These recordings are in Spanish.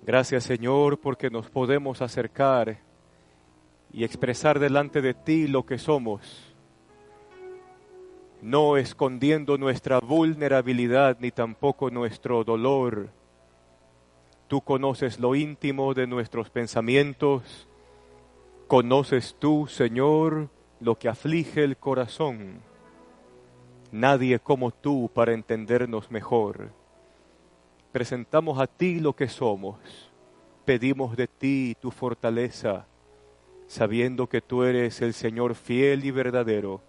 Gracias, Señor, porque nos podemos acercar y expresar delante de ti lo que somos, no escondiendo nuestra vulnerabilidad ni tampoco nuestro dolor. Tú conoces lo íntimo de nuestros pensamientos, conoces tú, Señor, lo que aflige el corazón. Nadie como tú para entendernos mejor. Presentamos a ti lo que somos, pedimos de ti tu fortaleza, sabiendo que tú eres el Señor fiel y verdadero,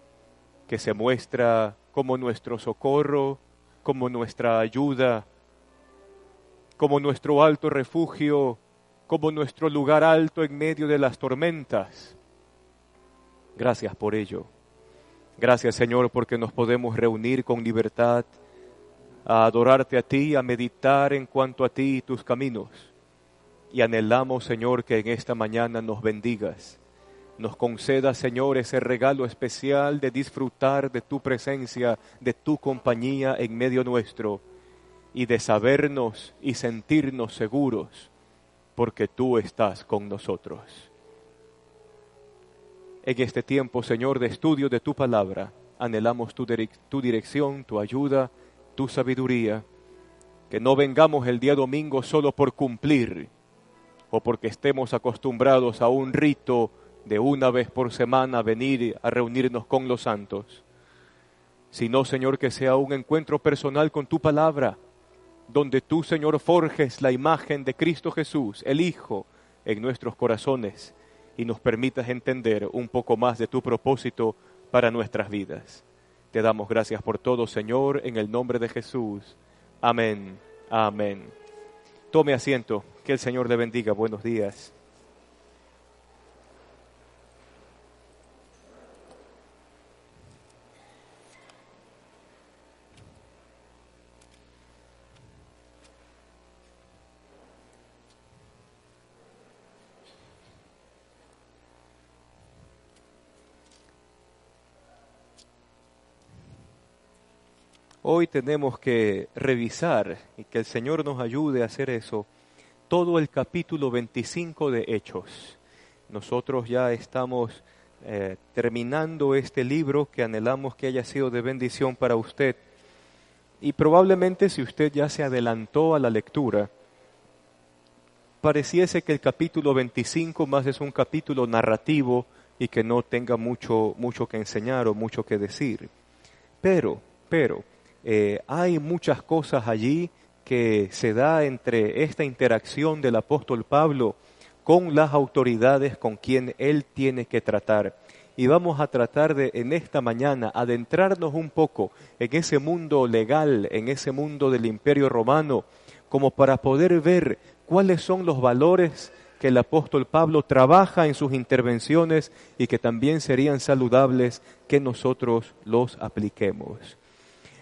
que se muestra como nuestro socorro, como nuestra ayuda, como nuestro alto refugio, como nuestro lugar alto en medio de las tormentas. Gracias por ello. Gracias, Señor, porque nos podemos reunir con libertad a adorarte a ti, a meditar en cuanto a ti y tus caminos. Y anhelamos, Señor, que en esta mañana nos bendigas. Nos conceda, Señor, ese regalo especial de disfrutar de tu presencia, de tu compañía en medio nuestro y de sabernos y sentirnos seguros porque tú estás con nosotros. En este tiempo, Señor, de estudio de tu palabra, anhelamos tu dirección, tu ayuda, tu sabiduría, que no vengamos el día domingo solo por cumplir o porque estemos acostumbrados a un rito de una vez por semana venir a reunirnos con los santos, sino, Señor, que sea un encuentro personal con tu palabra, donde tú, Señor, forjes la imagen de Cristo Jesús, el Hijo, en nuestros corazones y nos permitas entender un poco más de tu propósito para nuestras vidas. Te damos gracias por todo, Señor, en el nombre de Jesús. Amén. Amén. Tome asiento. Que el Señor le bendiga. Buenos días. Hoy tenemos que revisar, y que el Señor nos ayude a hacer eso, todo el capítulo 25 de Hechos. Nosotros ya estamos terminando este libro que anhelamos que haya sido de bendición para usted. Y probablemente si usted ya se adelantó a la lectura, pareciese que el capítulo 25 más es un capítulo narrativo y que no tenga mucho que enseñar o mucho que decir. Pero, hay muchas cosas allí que se da entre esta interacción del apóstol Pablo con las autoridades con quien él tiene que tratar. Y vamos a tratar de, en esta mañana, adentrarnos un poco en ese mundo legal, en ese mundo del Imperio Romano, como para poder ver cuáles son los valores que el apóstol Pablo trabaja en sus intervenciones y que también serían saludables que nosotros los apliquemos.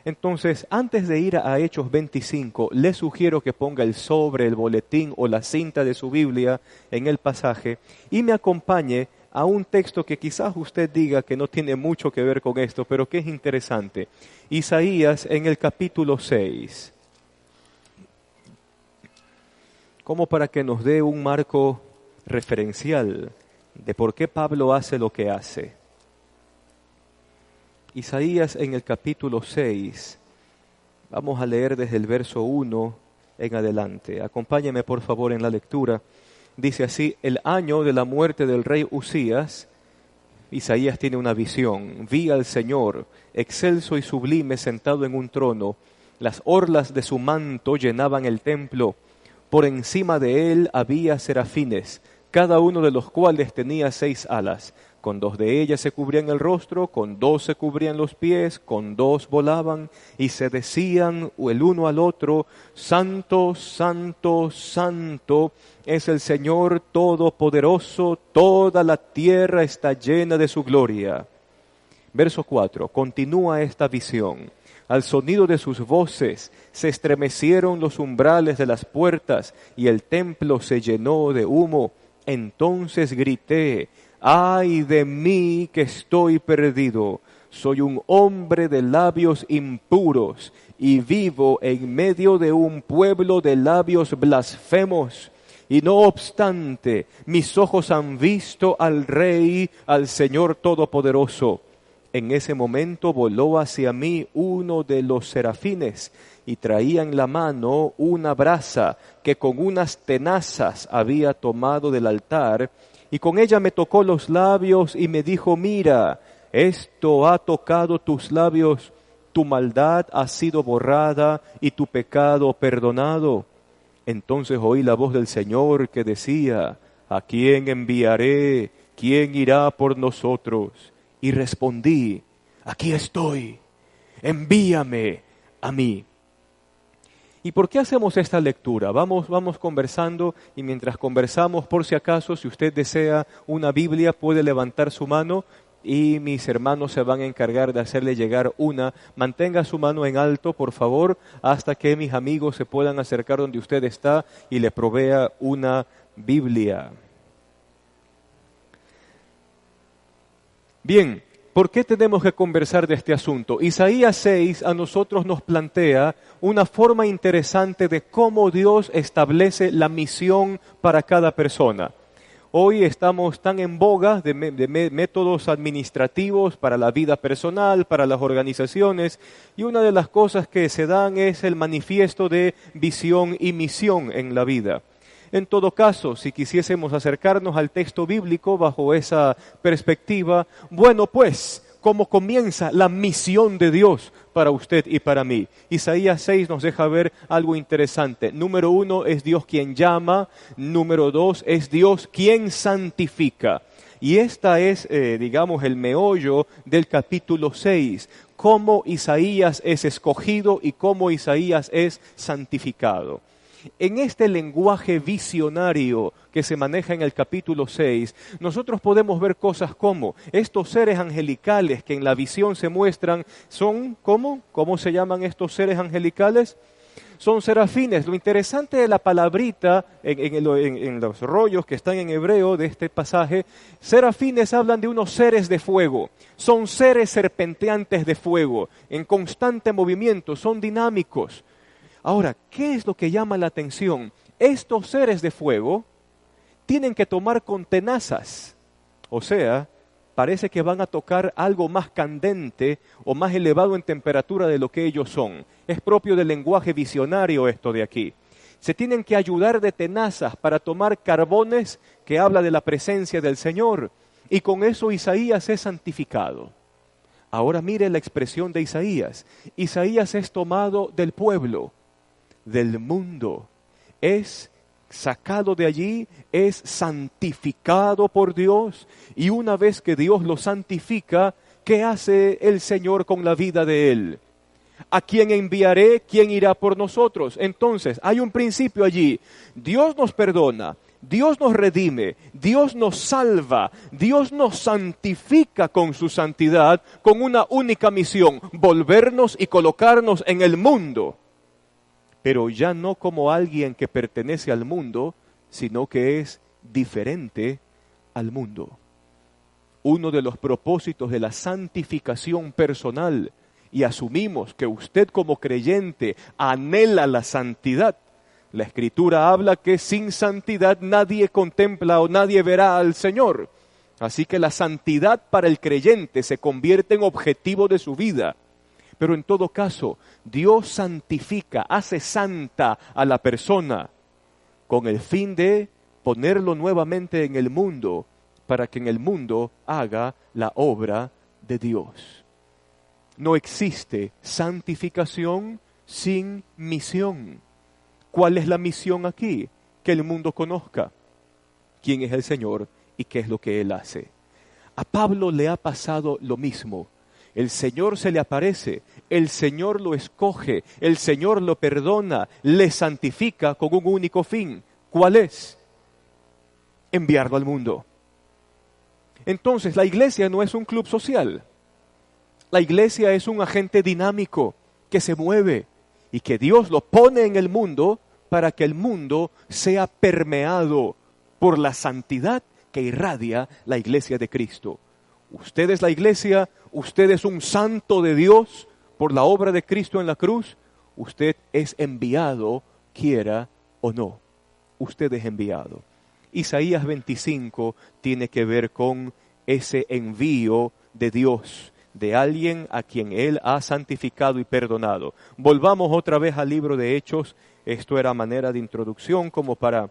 Entonces, antes de ir a Hechos 25, le sugiero que ponga el sobre, el boletín o la cinta de su Biblia en el pasaje y me acompañe a un texto que quizás usted diga que no tiene mucho que ver con esto, pero que es interesante. Isaías en el capítulo 6. Como para que nos dé un marco referencial de por qué Pablo hace lo que hace. Isaías en el capítulo 6, vamos a leer desde el verso 1 en adelante. Acompáñeme por favor en la lectura. Dice así: el año de la muerte del rey Usías, Isaías tiene una visión. Vi al Señor, excelso y sublime, sentado en un trono. Las orlas de su manto llenaban el templo. Por encima de él había serafines, cada uno de los cuales tenía 6 alas. Con 2 de ellas se cubrían el rostro, con 2 se cubrían los pies, con 2 volaban, y se decían el uno al otro: Santo, Santo, Santo es el Señor Todopoderoso, toda la tierra está llena de su gloria. Verso 4, continúa esta visión. Al sonido de sus voces se estremecieron los umbrales de las puertas y el templo se llenó de humo. Entonces grité: ¡ay de mí que estoy perdido! Soy un hombre de labios impuros y vivo en medio de un pueblo de labios blasfemos. y no obstante, mis ojos han visto al Rey, al Señor Todopoderoso. En ese momento voló hacia mí uno de los serafines y traía en la mano una brasa que con unas tenazas había tomado del altar, y con ella me tocó los labios y me dijo: mira, esto ha tocado tus labios, tu maldad ha sido borrada y tu pecado perdonado. Entonces oí la voz del Señor que decía: ¿a quién enviaré? ¿Quién irá por nosotros? Y respondí: aquí estoy, envíame a mí. ¿Y por qué hacemos esta lectura? Vamos conversando, y mientras conversamos, por si acaso, si usted desea una Biblia, puede levantar su mano y mis hermanos se van a encargar de hacerle llegar una. Mantenga su mano en alto, por favor, hasta que mis amigos se puedan acercar donde usted está y le provea una Biblia. Bien, ¿por qué tenemos que conversar de este asunto? Isaías 6 a nosotros nos plantea una forma interesante de cómo Dios establece la misión para cada persona. Hoy estamos tan en boga de métodos administrativos para la vida personal, para las organizaciones, y una de las cosas que se dan es el manifiesto de visión y misión en la vida. En todo caso, si quisiésemos acercarnos al texto bíblico bajo esa perspectiva, bueno, pues, ¿cómo comienza la misión de Dios para usted y para mí? Isaías 6 nos deja ver algo interesante. Número 1, es Dios quien llama. Número 2, es Dios quien santifica. Y esta es, digamos, el meollo del capítulo 6. Cómo Isaías es escogido y cómo Isaías es santificado. En este lenguaje visionario que se maneja en el capítulo 6, nosotros podemos ver cosas como estos seres angelicales que en la visión se muestran son, ¿cómo? ¿Cómo se llaman estos seres angelicales? Son serafines. Lo interesante de la palabrita en los rollos que están en hebreo de este pasaje, serafines hablan de unos seres de fuego. Son seres serpenteantes de fuego, en constante movimiento, son dinámicos. Ahora, ¿qué es lo que llama la atención? Estos seres de fuego tienen que tomar con tenazas. O sea, parece que van a tocar algo más candente o más elevado en temperatura de lo que ellos son. Es propio del lenguaje visionario esto de aquí. Se tienen que ayudar de tenazas para tomar carbones que habla de la presencia del Señor. Y con eso Isaías es santificado. Ahora mire la expresión de Isaías. Isaías es tomado del pueblo, del mundo, es sacado de allí, es santificado por Dios, y una vez que Dios lo santifica, ¿qué hace el Señor con la vida de él? ¿A quién enviaré? ¿Quién irá por nosotros? Entonces, hay un principio allí. Dios nos perdona, Dios nos redime, Dios nos salva, Dios nos santifica con su santidad, con una única misión: volvernos y colocarnos en el mundo. Pero ya no como alguien que pertenece al mundo, sino que es diferente al mundo. Uno de los propósitos de la santificación personal, y asumimos que usted como creyente anhela la santidad. La Escritura habla que sin santidad nadie contempla o nadie verá al Señor. Así que la santidad para el creyente se convierte en objetivo de su vida. Pero en todo caso, Dios santifica, hace santa a la persona con el fin de ponerlo nuevamente en el mundo, para que en el mundo haga la obra de Dios. No existe santificación sin misión. ¿Cuál es la misión aquí? Que el mundo conozca quién es el Señor y qué es lo que Él hace. A Pablo le ha pasado lo mismo. El Señor se le aparece, el Señor lo escoge, el Señor lo perdona, le santifica con un único fin. ¿Cuál es? Enviarlo al mundo. Entonces, la iglesia no es un club social. La iglesia es un agente dinámico que se mueve y que Dios lo pone en el mundo para que el mundo sea permeado por la santidad que irradia la iglesia de Cristo. Usted es la iglesia, usted es un santo de Dios por la obra de Cristo en la cruz, usted es enviado, quiera o no. usted es enviado. Isaías 25 tiene que ver con ese envío de Dios, de alguien a quien Él ha santificado y perdonado. Volvamos otra vez al libro de Hechos. Esto era manera de introducción como para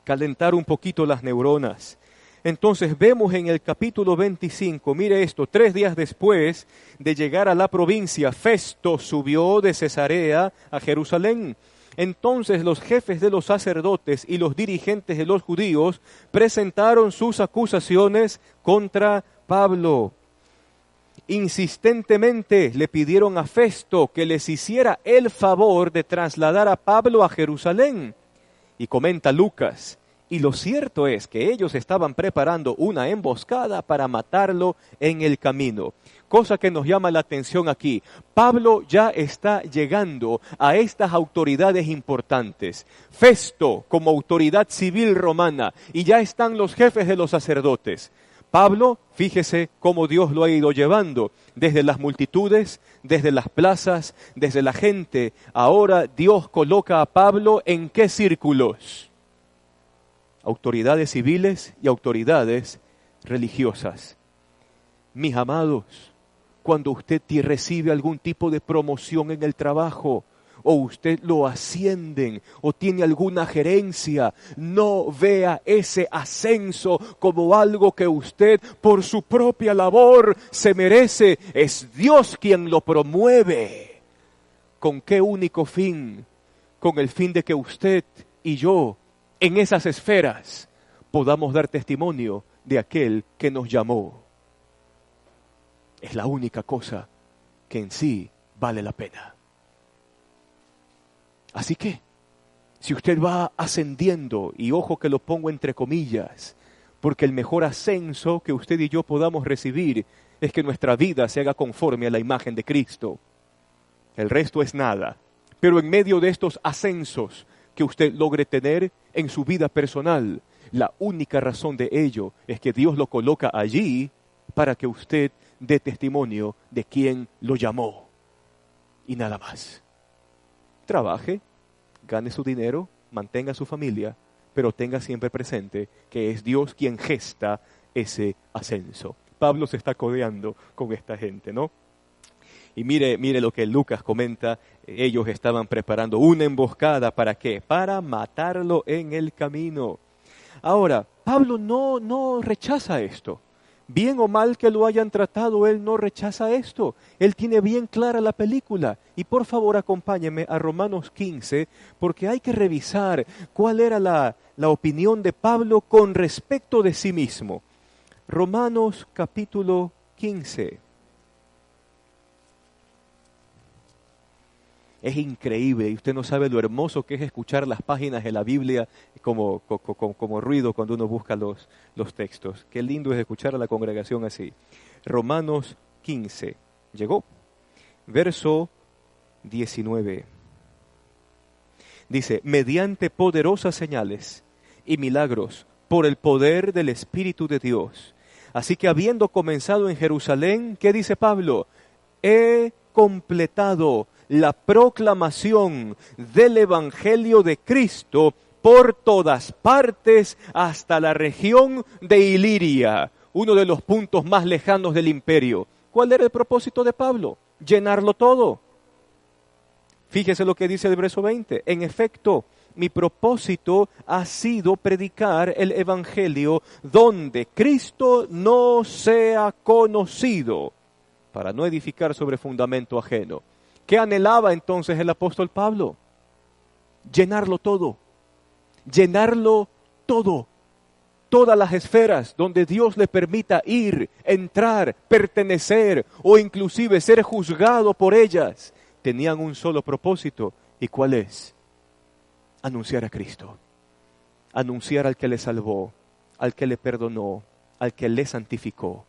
calentar un poquito las neuronas. Entonces vemos en el capítulo 25, mire esto, 3 días después de llegar a la provincia, Festo subió de Cesarea a Jerusalén. Entonces los jefes de los sacerdotes y los dirigentes de los judíos presentaron sus acusaciones contra Pablo. Insistentemente le pidieron a Festo que les hiciera el favor de trasladar a Pablo a Jerusalén. Y comenta Lucas, y lo cierto es que ellos estaban preparando una emboscada para matarlo en el camino. Cosa que nos llama la atención aquí. Pablo ya está llegando a estas autoridades importantes. Festo como autoridad civil romana, y ya están los jefes de los sacerdotes. Pablo, fíjese cómo Dios lo ha ido llevando, desde las multitudes, desde las plazas, desde la gente. Ahora Dios coloca a Pablo ¿en qué círculos? Autoridades civiles y autoridades religiosas. Mis amados, cuando usted recibe algún tipo de promoción en el trabajo, o usted lo ascienden, o tiene alguna gerencia, no vea ese ascenso como algo que usted por su propia labor se merece. Es Dios quien lo promueve. ¿Con qué único fin? Con el fin de que usted y yo, en esas esferas, podamos dar testimonio de aquel que nos llamó. Es la única cosa que en sí vale la pena. Así que, si usted va ascendiendo, y ojo que lo pongo entre comillas, porque el mejor ascenso que usted y yo podamos recibir es que nuestra vida se haga conforme a la imagen de Cristo. El resto es nada. Pero en medio de estos ascensos que usted logre tener en su vida personal, la única razón de ello es que Dios lo coloca allí para que usted dé testimonio de quien lo llamó. Y nada más. Trabaje, gane su dinero, mantenga a su familia, pero tenga siempre presente que es Dios quien gesta ese ascenso. Pablo se está codeando con esta gente, ¿no? Y mire lo que Lucas comenta, ellos estaban preparando una emboscada, ¿para qué? Para matarlo en el camino. Ahora, Pablo no rechaza esto. Bien o mal que lo hayan tratado, él no rechaza esto. Él tiene bien clara la película. Y por favor acompáñeme a Romanos 15, porque hay que revisar cuál era la opinión de Pablo con respecto de sí mismo. Romanos capítulo 15. Es increíble, y usted no sabe lo hermoso que es escuchar las páginas de la Biblia como ruido cuando uno busca los textos. Qué lindo es escuchar a la congregación así. Romanos 15, llegó. Verso 19. Dice, mediante poderosas señales y milagros por el poder del Espíritu de Dios. Así que habiendo comenzado en Jerusalén, ¿qué dice Pablo? He completado la proclamación del Evangelio de Cristo por todas partes hasta la región de Iliria, uno de los puntos más lejanos del imperio. ¿Cuál era el propósito de Pablo? Llenarlo todo. Fíjese lo que dice el verso 20. En efecto, mi propósito ha sido predicar el Evangelio donde Cristo no sea conocido, para no edificar sobre fundamento ajeno. ¿Qué anhelaba entonces el apóstol Pablo? Llenarlo todo. Llenarlo todo. Todas las esferas donde Dios le permita ir, entrar, pertenecer o inclusive ser juzgado por ellas, tenían un solo propósito. ¿Y cuál es? Anunciar a Cristo. Anunciar al que le salvó, al que le perdonó, al que le santificó.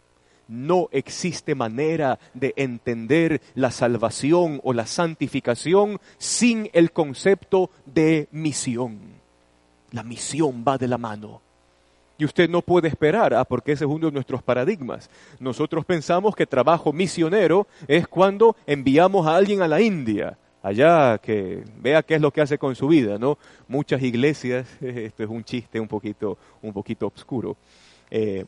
No existe manera de entender la salvación o la santificación sin el concepto de misión. La misión va de la mano. Y usted no puede esperar, porque ese es uno de nuestros paradigmas. Nosotros pensamos que trabajo misionero es cuando enviamos a alguien a la India, allá que vea qué es lo que hace con su vida, ¿no? Muchas iglesias, esto es un chiste un poquito oscuro,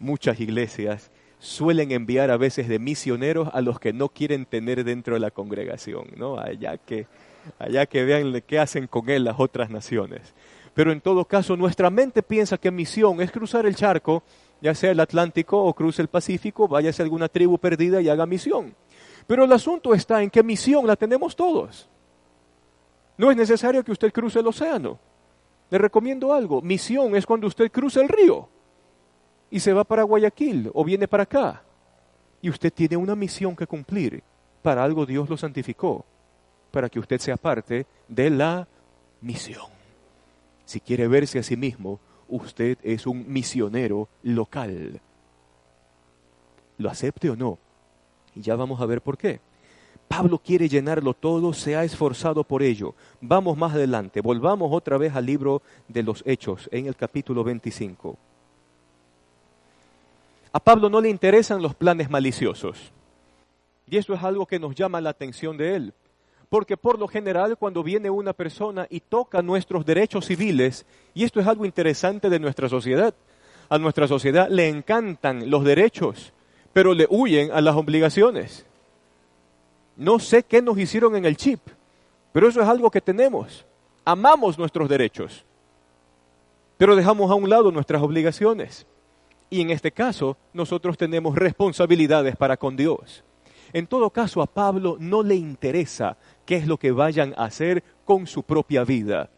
muchas iglesias suelen enviar a veces de misioneros a los que no quieren tener dentro de la congregación, ¿no? Allá que vean qué hacen con él las otras naciones. Pero en todo caso, nuestra mente piensa que misión es cruzar el charco, ya sea el Atlántico o cruce el Pacífico, váyase a alguna tribu perdida y haga misión. Pero el asunto está en que misión la tenemos todos. No es necesario que usted cruce el océano. Le recomiendo algo, misión es cuando usted cruza el río y se va para Guayaquil o viene para acá. Y usted tiene una misión que cumplir. Para algo Dios lo santificó, para que usted sea parte de la misión. Si quiere verse a sí mismo, usted es un misionero local. Lo acepte o no. Y ya vamos a ver por qué. Pablo quiere llenarlo todo, se ha esforzado por ello. Vamos más adelante, volvamos otra vez al libro de los Hechos, en el capítulo 25. A Pablo no le interesan los planes maliciosos. Y eso es algo que nos llama la atención de él. Porque por lo general cuando viene una persona y toca nuestros derechos civiles, y esto es algo interesante de nuestra sociedad, a nuestra sociedad le encantan los derechos, pero le huyen a las obligaciones. No sé qué nos hicieron en el chip, pero eso es algo que tenemos. Amamos nuestros derechos, pero dejamos a un lado nuestras obligaciones. Y en este caso, nosotros tenemos responsabilidades para con Dios. En todo caso, a Pablo no le interesa qué es lo que vayan a hacer con su propia vida.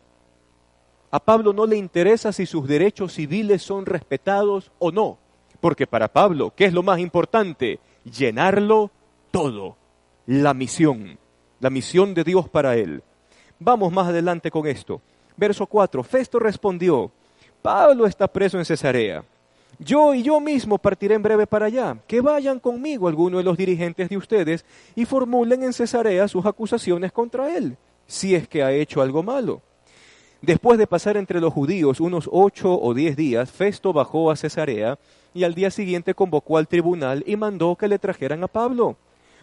A Pablo no le interesa si sus derechos civiles son respetados o no. Porque para Pablo, ¿qué es lo más importante? Llenarlo todo. La misión de Dios para él. Vamos más adelante con esto. Verso 4. Festo respondió, Pablo está preso en Cesarea. Yo mismo partiré en breve para allá. Que vayan conmigo algunos de los dirigentes de ustedes y formulen en Cesarea sus acusaciones contra él, si es que ha hecho algo malo. Después de pasar entre los judíos unos 8 o 10 días, Festo bajó a Cesarea y al día siguiente convocó al tribunal y mandó que le trajeran a Pablo.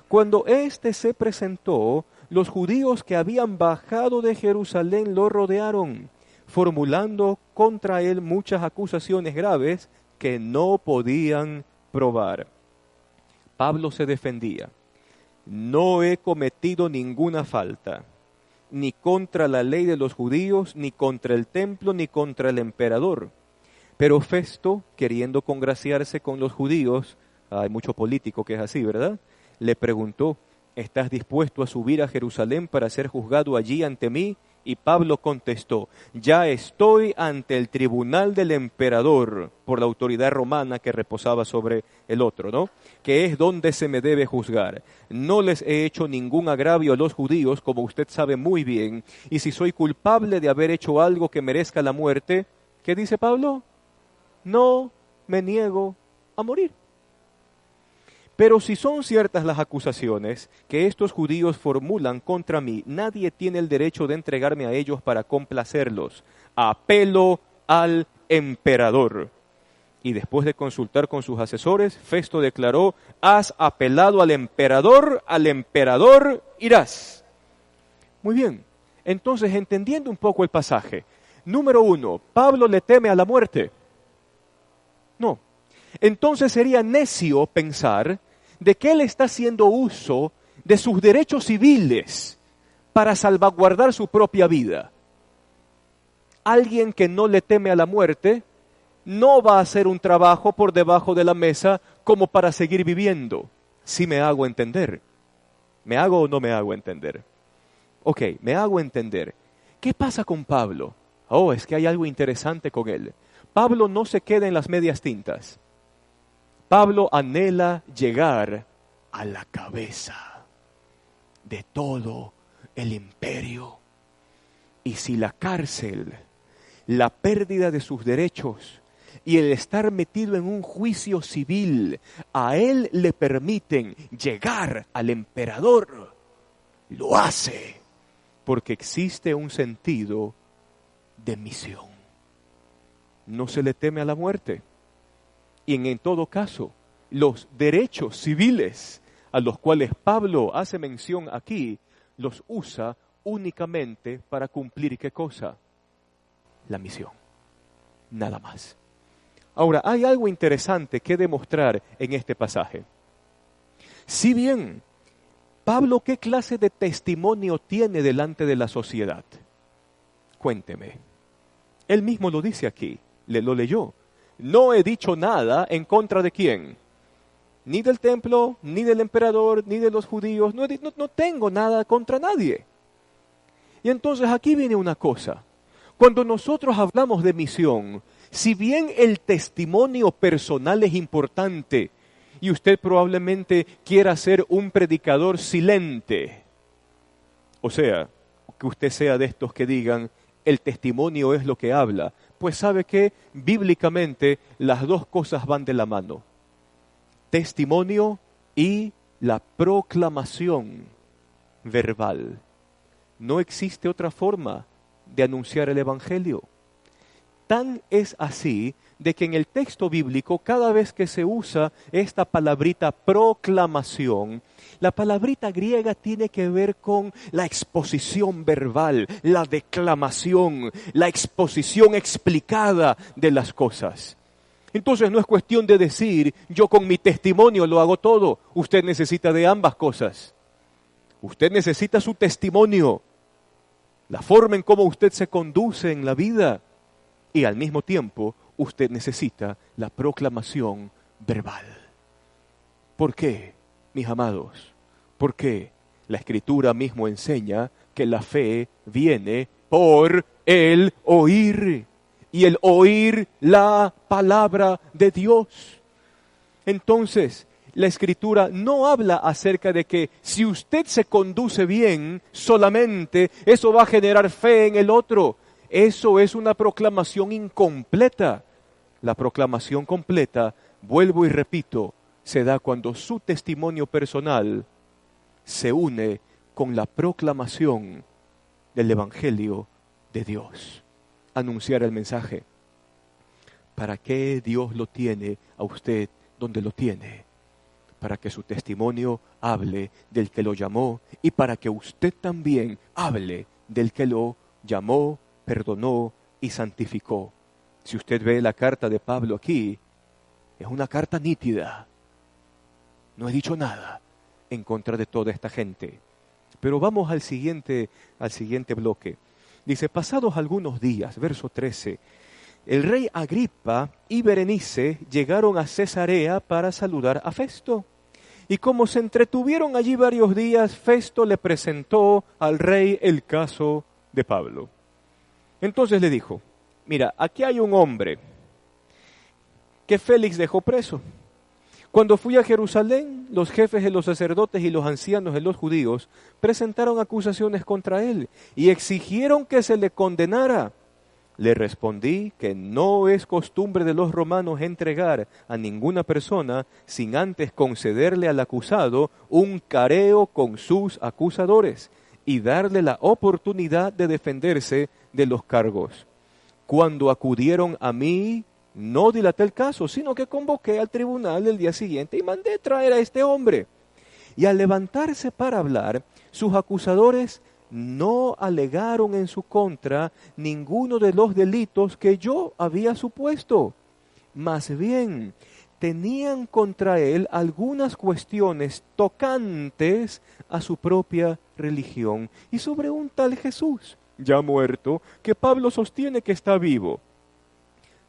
Cuando éste se presentó, los judíos que habían bajado de Jerusalén lo rodearon, formulando contra él muchas acusaciones graves que no podían probar. Pablo se defendía. No he cometido ninguna falta, ni contra la ley de los judíos, ni contra el templo, ni contra el emperador. Pero Festo, queriendo congraciarse con los judíos, hay mucho político que es así, ¿verdad?, le preguntó, ¿estás dispuesto a subir a Jerusalén para ser juzgado allí ante mí? Y Pablo contestó, ya estoy ante el tribunal del emperador, por la autoridad romana que reposaba sobre el otro, ¿no? Que es donde se me debe juzgar. No les he hecho ningún agravio a los judíos, como usted sabe muy bien, y si soy culpable de haber hecho algo que merezca la muerte, ¿qué dice Pablo? No me niego a morir. Pero si son ciertas las acusaciones que estos judíos formulan contra mí, nadie tiene el derecho de entregarme a ellos para complacerlos. Apelo al emperador. Y después de consultar con sus asesores, Festo declaró, has apelado al emperador irás. Muy bien, entonces entendiendo un poco el pasaje, número 1, ¿Pablo le teme a la muerte? No. Entonces sería necio pensar de que él está haciendo uso de sus derechos civiles para salvaguardar su propia vida. Alguien que no le teme a la muerte no va a hacer un trabajo por debajo de la mesa como para seguir viviendo. ¿Sí me hago entender? ¿Me hago o no me hago entender? Ok, me hago entender. ¿Qué pasa con Pablo? Oh, es que hay algo interesante con él. Pablo no se queda en las medias tintas. Pablo anhela llegar a la cabeza de todo el imperio. Y si la cárcel, la pérdida de sus derechos y el estar metido en un juicio civil a él le permiten llegar al emperador, lo hace porque existe un sentido de misión. No se le teme a la muerte. Y en todo caso, los derechos civiles a los cuales Pablo hace mención aquí, los usa únicamente para cumplir ¿qué cosa? La misión. Nada más. Ahora, hay algo interesante que demostrar en este pasaje. Si bien Pablo, ¿qué clase de testimonio tiene delante de la sociedad? Cuénteme. Él mismo lo dice aquí, lo leyó. No he dicho nada en contra de quién. Ni del templo, ni del emperador, ni de los judíos. No tengo nada contra nadie. Y entonces aquí viene una cosa. Cuando nosotros hablamos de misión, si bien el testimonio personal es importante, y usted probablemente quiera ser un predicador silente, o sea, que usted sea de estos que digan, el testimonio es lo que habla, pues sabe que bíblicamente las dos cosas van de la mano. Testimonio y la proclamación verbal. No existe otra forma de anunciar el Evangelio. Tan es así de que en el texto bíblico, cada vez que se usa esta palabrita proclamación, la palabrita griega tiene que ver con la exposición verbal, la declamación, la exposición explicada de las cosas. Entonces no es cuestión de decir, yo con mi testimonio lo hago todo. Usted necesita de ambas cosas. Usted necesita su testimonio, la forma en cómo usted se conduce en la vida, y al mismo tiempo usted necesita la proclamación verbal. ¿Por qué, mis amados? Porque la Escritura mismo enseña que la fe viene por el oír, y el oír la palabra de Dios. Entonces, la Escritura no habla acerca de que si usted se conduce bien, solamente eso va a generar fe en el otro. Eso es una proclamación incompleta. La proclamación completa, vuelvo y repito, se da cuando su testimonio personal se une con la proclamación del Evangelio de Dios. Anunciar el mensaje. ¿Para qué Dios lo tiene a usted donde lo tiene? Para que su testimonio hable del que lo llamó y para que usted también hable del que lo llamó, perdonó y santificó. Si usted ve la carta de Pablo aquí, es una carta nítida. No he dicho nada en contra de toda esta gente. Pero vamos al siguiente bloque. Dice, pasados algunos días, verso 13, el rey Agripa y Berenice llegaron a Cesarea para saludar a Festo. Y como se entretuvieron allí varios días, Festo le presentó al rey el caso de Pablo. Entonces le dijo, mira, aquí hay un hombre que Félix dejó preso. Cuando fui a Jerusalén, los jefes de los sacerdotes y los ancianos de los judíos presentaron acusaciones contra él y exigieron que se le condenara. Le respondí que no es costumbre de los romanos entregar a ninguna persona sin antes concederle al acusado un careo con sus acusadores y darle la oportunidad de defenderse de los cargos. Cuando acudieron a mí, no dilaté el caso, sino que convoqué al tribunal el día siguiente y mandé traer a este hombre. Y al levantarse para hablar, sus acusadores no alegaron en su contra ninguno de los delitos que yo había supuesto. Más bien, tenían contra él algunas cuestiones tocantes a su propia religión y sobre un tal Jesús, ya muerto, que Pablo sostiene que está vivo.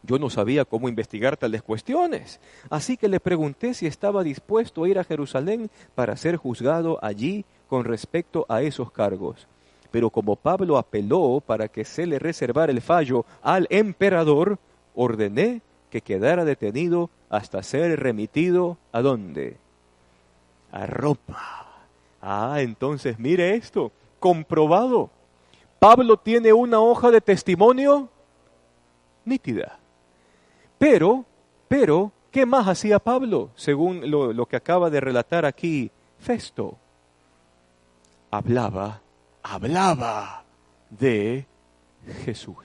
Yo no sabía cómo investigar tales cuestiones, así que le pregunté si estaba dispuesto a ir a Jerusalén para ser juzgado allí con respecto a esos cargos. Pero como Pablo apeló para que se le reservara el fallo al emperador, ordené que quedara detenido hasta ser remitido ¿a dónde? A Roma. Entonces mire esto, comprobado. Pablo tiene una hoja de testimonio nítida. Pero, ¿qué más hacía Pablo? Según lo que acaba de relatar aquí Festo. Hablaba de Jesús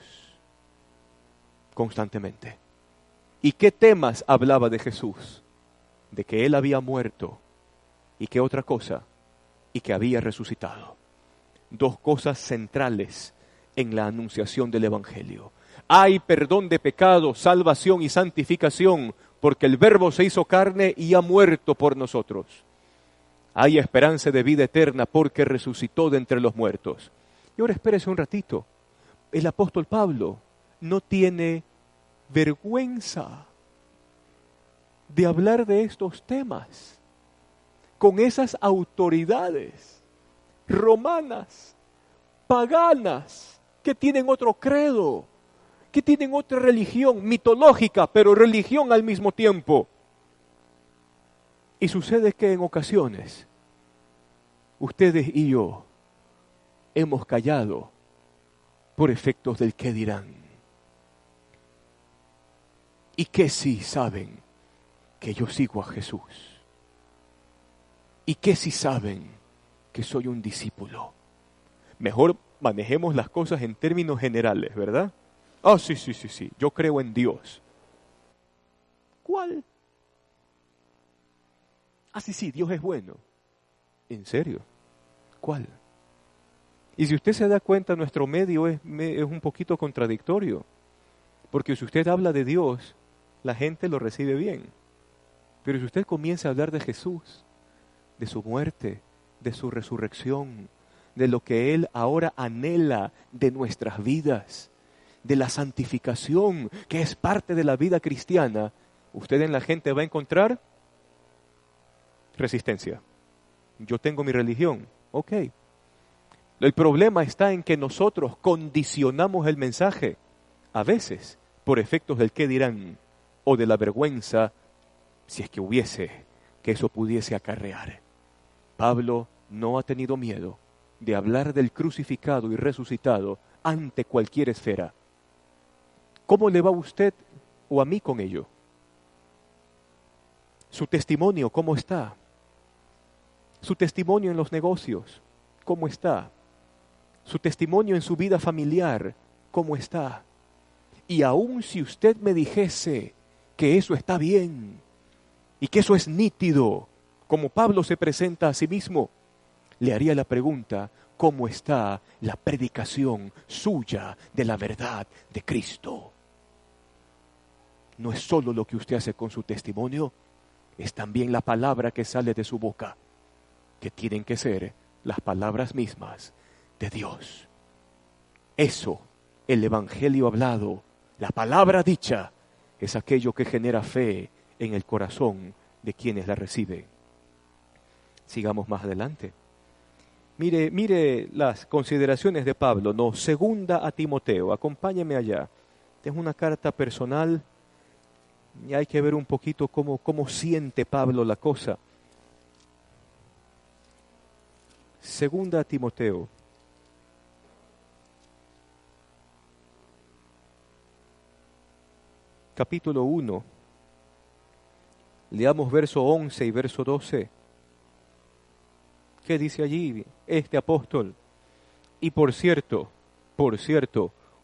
constantemente. ¿Y qué temas hablaba de Jesús? De que Él había muerto. ¿Y qué otra cosa? Y que había resucitado. dos cosas centrales en la anunciación del Evangelio. Hay perdón de pecados, salvación y santificación, porque el Verbo se hizo carne y ha muerto por nosotros. Hay esperanza de vida eterna porque resucitó de entre los muertos. Y ahora espérese un ratito. El apóstol Pablo no tiene vergüenza de hablar de estos temas con esas autoridades romanas, paganas, que tienen otro credo, que tienen otra religión mitológica, pero religión al mismo tiempo. Y sucede que en ocasiones ustedes y yo hemos callado por efectos del qué dirán. ¿Y qué si saben que yo sigo a Jesús? ¿Y qué si saben que soy un discípulo? Mejor manejemos las cosas en términos generales, ¿verdad? Ah, sí, yo creo en Dios. ¿Cuál? Ah, sí, Dios es bueno. ¿En serio? ¿Cuál? Y si usted se da cuenta, nuestro medio es un poquito contradictorio. Porque si usted habla de Dios, la gente lo recibe bien. Pero si usted comienza a hablar de Jesús, de su muerte, de su resurrección, de lo que Él ahora anhela de nuestras vidas, de la santificación, que es parte de la vida cristiana, usted en la gente va a encontrar resistencia. Yo tengo mi religión, ok. El problema está en que nosotros condicionamos el mensaje, a veces por efectos del qué dirán, o de la vergüenza, si es que hubiese, que eso pudiese acarrear. Pablo no ha tenido miedo de hablar del crucificado y resucitado ante cualquier esfera. ¿Cómo le va a usted o a mí con ello? Su testimonio, ¿cómo está? Su testimonio en los negocios, ¿cómo está? Su testimonio en su vida familiar, ¿cómo está? Y aun si usted me dijese que eso está bien y que eso es nítido, como Pablo se presenta a sí mismo, le haría la pregunta, ¿cómo está la predicación suya de la verdad de Cristo? No es solo lo que usted hace con su testimonio, es también la palabra que sale de su boca, que tienen que ser las palabras mismas de Dios. Eso, el Evangelio hablado, la palabra dicha, es aquello que genera fe en el corazón de quienes la reciben. Sigamos más adelante. Mire las consideraciones de Pablo, no, segunda a Timoteo, acompáñeme allá. Esta es una carta personal y hay que ver un poquito cómo siente Pablo la cosa. Segunda a Timoteo. Capítulo 1. Leamos verso 11 y verso 12. ¿Qué dice allí este apóstol? Y por cierto,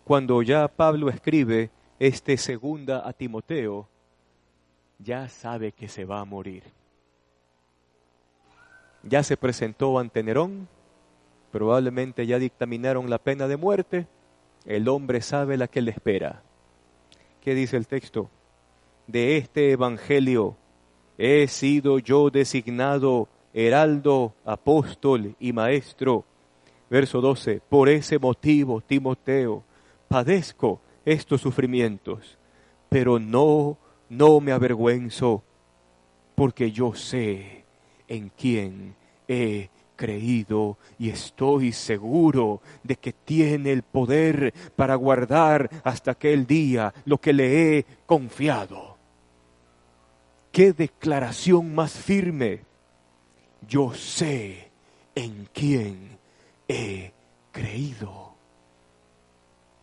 cuando ya Pablo escribe segunda a Timoteo, ya sabe que se va a morir. Ya se presentó ante Nerón, probablemente ya dictaminaron la pena de muerte, el hombre sabe la que le espera. ¿Qué dice el texto? De este evangelio he sido yo designado heraldo, apóstol y maestro. Verso 12, por ese motivo, Timoteo, padezco estos sufrimientos, pero no me avergüenzo, porque yo sé en quién he creído y estoy seguro de que tiene el poder para guardar hasta aquel día lo que le he confiado. ¡Qué declaración más firme! Yo sé en quién he creído.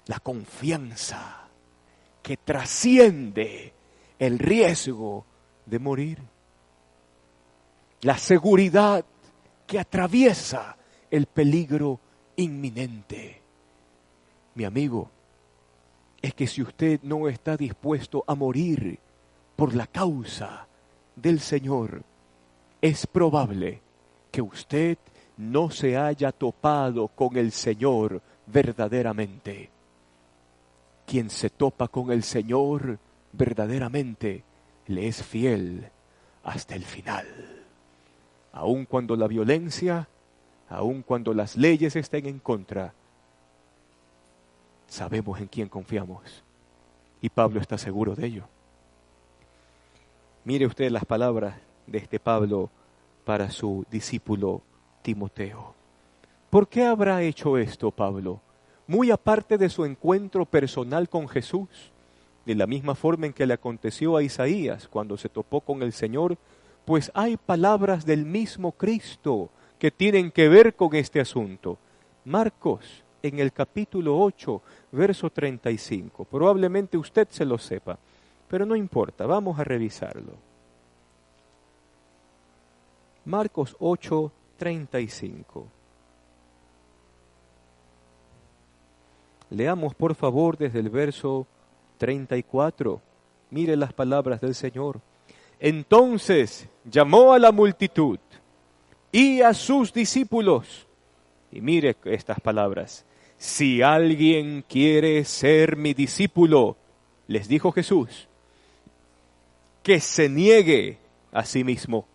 La confianza que trasciende el riesgo de morir. La seguridad que atraviesa el peligro inminente. Mi amigo, es que si usted no está dispuesto a morir por la causa del Señor, es probable que usted no se haya topado con el Señor verdaderamente. Quien se topa con el Señor verdaderamente le es fiel hasta el final. Aun cuando la violencia, aun cuando las leyes estén en contra, sabemos en quién confiamos. Y Pablo está seguro de ello. Mire usted las palabras de este Pablo para su discípulo Timoteo. ¿Por qué habrá hecho esto Pablo? Muy aparte de su encuentro personal con Jesús, de la misma forma en que le aconteció a Isaías cuando se topó con el Señor, pues hay palabras del mismo Cristo que tienen que ver con este asunto. Marcos, en el capítulo 8, verso 35. Probablemente usted se lo sepa, pero no importa, vamos a revisarlo. Marcos 8, 35. Leamos por favor desde el verso 34. Mire las palabras del Señor. Entonces llamó a la multitud y a sus discípulos. Y mire estas palabras. Si alguien quiere ser mi discípulo, les dijo Jesús, que se niegue a sí mismo,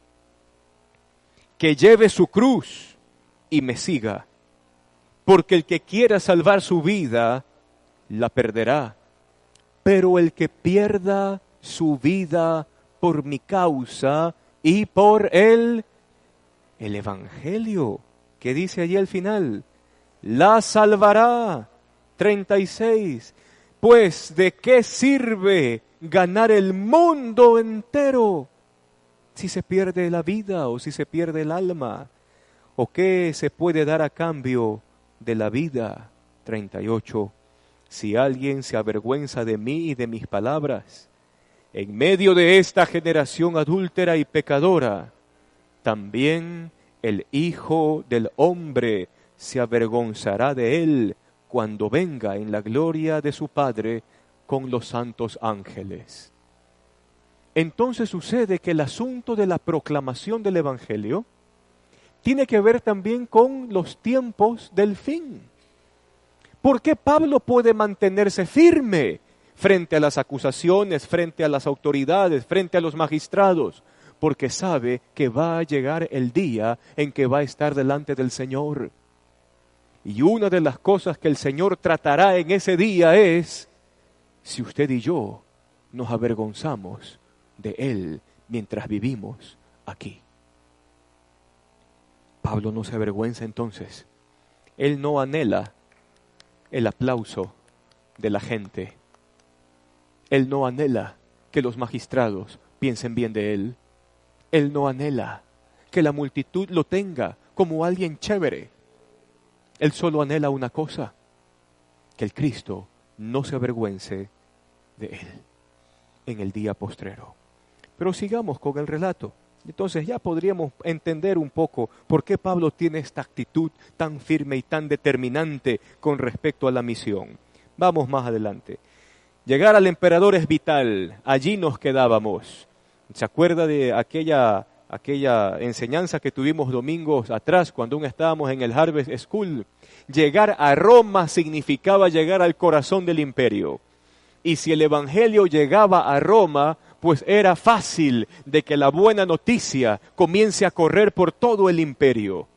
que lleve su cruz y me siga. Porque el que quiera salvar su vida, la perderá. Pero el que pierda su vida por mi causa y por el Evangelio, que dice allí al final, la salvará. 36. Pues ¿de qué sirve ganar el mundo entero si se pierde la vida o si se pierde el alma? ¿O qué se puede dar a cambio de la vida? 38. Si alguien se avergüenza de mí y de mis palabras, en medio de esta generación adúltera y pecadora, también el Hijo del Hombre se avergonzará de él cuando venga en la gloria de su Padre con los santos ángeles. Entonces sucede que el asunto de la proclamación del Evangelio tiene que ver también con los tiempos del fin. ¿Por qué Pablo puede mantenerse firme frente a las acusaciones, frente a las autoridades, frente a los magistrados? Porque sabe que va a llegar el día en que va a estar delante del Señor. Y una de las cosas que el Señor tratará en ese día es si usted y yo nos avergonzamos de Él mientras vivimos aquí. Pablo no se avergüenza entonces. Él no anhela el aplauso de la gente. Él no anhela que los magistrados piensen bien de él. Él no anhela que la multitud lo tenga como alguien chévere. Él solo anhela una cosa, que el Cristo no se avergüence de él en el día postrero. Pero sigamos con el relato. Entonces ya podríamos entender un poco por qué Pablo tiene esta actitud tan firme y tan determinante con respecto a la misión. Vamos más adelante. Llegar al emperador es vital. Allí nos quedábamos. ¿Se acuerda de aquella enseñanza que tuvimos domingos atrás cuando aún estábamos en el Harvest School? Llegar a Roma significaba llegar al corazón del imperio. Y si el Evangelio llegaba a Roma, pues era fácil de que la buena noticia comience a correr por todo el imperio.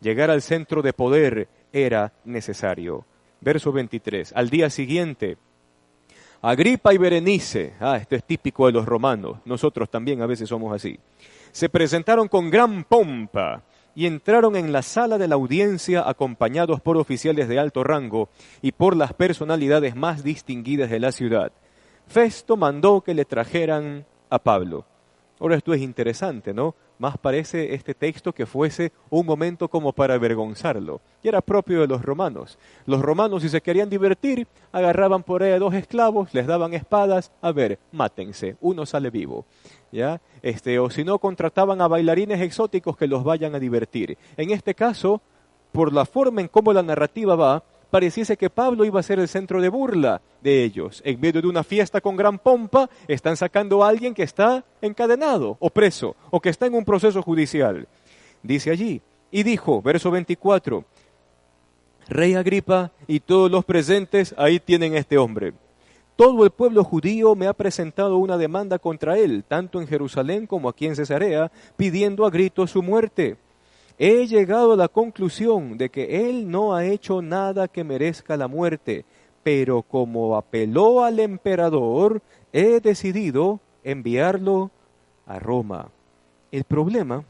Llegar al centro de poder era necesario. Verso 23. Al día siguiente, Agripa y Berenice, esto es típico de los romanos, nosotros también a veces somos así, se presentaron con gran pompa y entraron en la sala de la audiencia acompañados por oficiales de alto rango y por las personalidades más distinguidas de la ciudad. Festo mandó que le trajeran a Pablo. Ahora esto es interesante, ¿no? Más parece este texto que fuese un momento como para avergonzarlo. Y era propio de los romanos. Los romanos, si se querían divertir, agarraban por ahí a 2 esclavos, les daban espadas, a ver, mátense, uno sale vivo. ¿Ya? O si no, contrataban a bailarines exóticos que los vayan a divertir. En este caso, por la forma en cómo la narrativa va, pareciese que Pablo iba a ser el centro de burla de ellos. En medio de una fiesta con gran pompa, están sacando a alguien que está encadenado o preso, o que está en un proceso judicial. Dice allí, Y dijo, verso 24, Rey Agripa y todos los presentes, ahí tienen a este hombre. Todo el pueblo judío me ha presentado una demanda contra él, tanto en Jerusalén como aquí en Cesarea, pidiendo a gritos su muerte. He llegado a la conclusión de que él no ha hecho nada que merezca la muerte, pero como apeló al emperador, he decidido enviarlo a Roma. El problema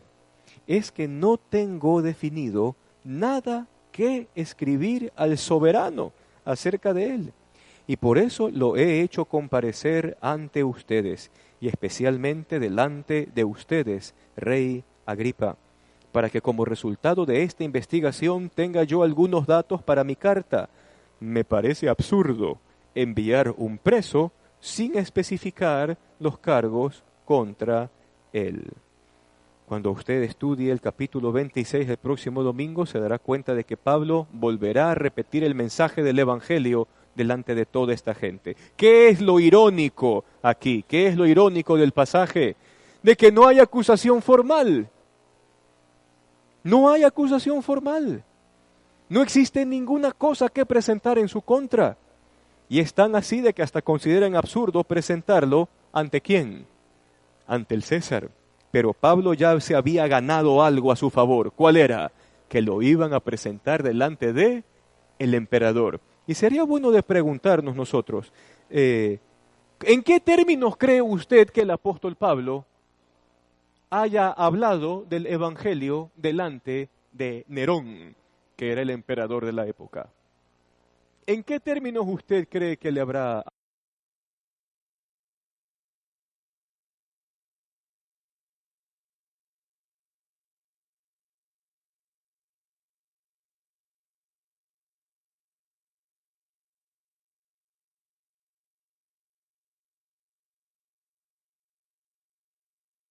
es que no tengo definido nada que escribir al soberano acerca de él. Y por eso lo he hecho comparecer ante ustedes, y especialmente delante de ustedes, Rey Agripa, para que como resultado de esta investigación tenga yo algunos datos para mi carta. Me parece absurdo enviar un preso sin especificar los cargos contra él. Cuando usted estudie el capítulo 26 el próximo domingo, se dará cuenta de que Pablo volverá a repetir el mensaje del Evangelio delante de toda esta gente. ¿Qué es lo irónico aquí? ¿Qué es lo irónico del pasaje? De que no hay acusación formal. No hay acusación formal. No existe ninguna cosa que presentar en su contra. Y es tan así de que hasta consideran absurdo presentarlo ¿ante quién? Ante el César. Pero Pablo ya se había ganado algo a su favor. ¿Cuál era? Que lo iban a presentar delante de el emperador. Y sería bueno de preguntarnos nosotros, ¿en qué términos cree usted que el apóstol Pablo haya hablado del evangelio delante de Nerón, que era el emperador de la época? ¿En qué términos usted cree que le habrá